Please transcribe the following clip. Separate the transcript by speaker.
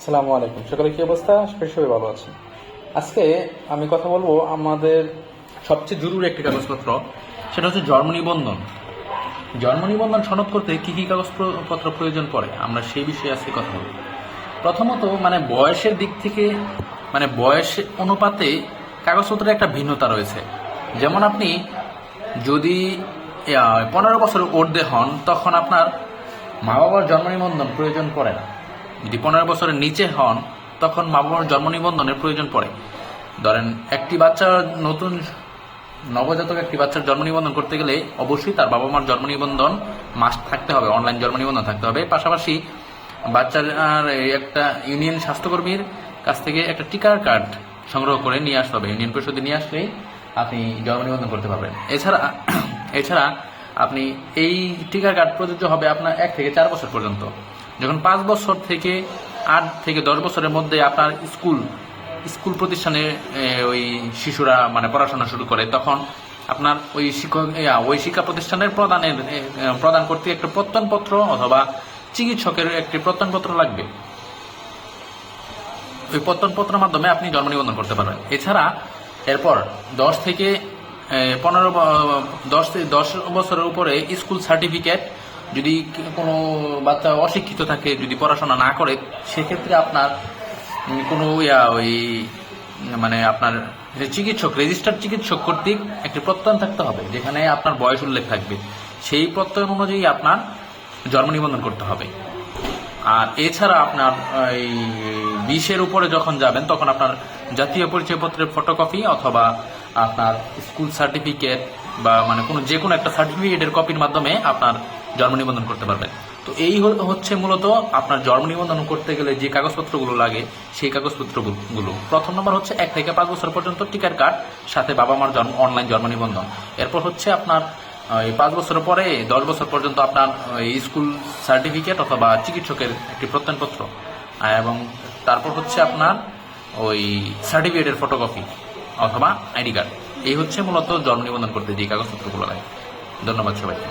Speaker 1: আসসালামু আলাইকুম। সকালে কি অবস্থা? আশা করি সবাই ভালো আছে। আজকে আমি কথা বলবো আমাদের সবচেয়ে জরুরি একটি কাগজপত্র, সেটা হচ্ছে জন্ম নিবন্ধন। জন্ম নিবন্ধন সনদ করতে কি কি কাগজপত্র প্রয়োজন পড়ে, আমরা সেই বিষয়ে আজকে কথা বলবো। প্রথমত বয়সের দিক থেকে, বয়স অনুপাতে কাগজপত্রের একটা ভিন্নতা রয়েছে। যেমন আপনি যদি 15 বছর ঊর্ধ্বে হন, তখন আপনার মা বাবার জন্ম নিবন্ধন প্রয়োজন পড়ে না। যদি 15 বছরের নিচে হন, তখন মা বাবার জন্ম নিবন্ধনের প্রয়োজন পড়ে। ধরেন একটি বাচ্চার নতুন নবজাতক একটি বাচ্চার জন্ম নিবন্ধন করতে গেলে অবশ্যই তার বাবা মার জন্ম নিবন্ধন মাস্ট থাকতে হবে, অনলাইন জন্ম নিবন্ধন থাকতে হবে। পাশাপাশি বাচ্চার একটা ইউনিয়ন স্বাস্থ্যকর্মীর কাছ থেকে একটা টিকার কার্ড সংগ্রহ করে নিয়ে আসতে হবে। ইউনিয়ন পরিষদে নিয়ে আসলেই আপনি জন্ম নিবন্ধন করতে পারবেন। এছাড়া আপনি এই টিকার কার্ড প্রযোজ্য হবে আপনার 1 থেকে 4 বছর পর্যন্ত। যখন 5 বছর থেকে 8 থেকে 10 বছরের মধ্যে আপনার স্কুল প্রতিষ্ঠানে ওই শিশুরা পড়াশোনা শুরু করে, তখন আপনার ওই শিক্ষা প্রতিষ্ঠানের প্রদান করতে একটা প্রত্যয়নপত্র অথবা চিকিৎসকের একটি প্রত্যয়নপত্র লাগবে। ওই প্রত্যয়নপত্রের মাধ্যমে আপনি জন্ম নিবন্ধন করতে পারবেন। এছাড়া এরপর 10 থেকে 10 বছরের উপরে স্কুল সার্টিফিকেট, যদি কোনো বাচ্চা অশিক্ষিত থাকে, যদি পড়াশোনা না করে, সেক্ষেত্রে আপনার কোনো আপনার রেজিস্টার্ড চিকিৎসক কর্তৃক একটি প্রত্যয়ন থাকতে হবে, যেখানে আপনার বয়স উল্লেখ থাকবে। সেই প্রত্যয়ন অনুযায়ী আপনার জন্ম নিবন্ধন করতে হবে। আর এছাড়া আপনার এই 20-এর উপরে যখন যাবেন, তখন আপনার জাতীয় পরিচয়পত্রের ফটোকপি অথবা আপনার স্কুল সার্টিফিকেট বা যে কোনো একটা সার্টিফিকেটের কপির মাধ্যমে আপনার জন্ম নিবন্ধন করতে পারবেন। তো এই হচ্ছে মূলত আপনার জন্ম নিবন্ধন করতে গেলে যে কাগজপত্রগুলো লাগে, সেই কাগজপত্রগুলো। প্রথম নম্বর হচ্ছে 1 থেকে 5 বছর পর্যন্ত টিকার কার্ড, সাথে বাবা মার অনলাইন জন্ম নিবন্ধন। এরপর হচ্ছে আপনার 5 বছরের পরে 10 বছর পর্যন্ত আপনার স্কুল সার্টিফিকেট অথবা চিকিৎসকের একটি প্রত্যয়নপত্র, এবং তারপর হচ্ছে আপনার ওই সার্টিফিকেটের ফটোকপি অথবা আইডি কার্ড। এই হচ্ছে মূলত জন্ম নিবন্ধন করতে যে কাগজপত্রগুলো লাগে। ধন্যবাদ সবাইকে।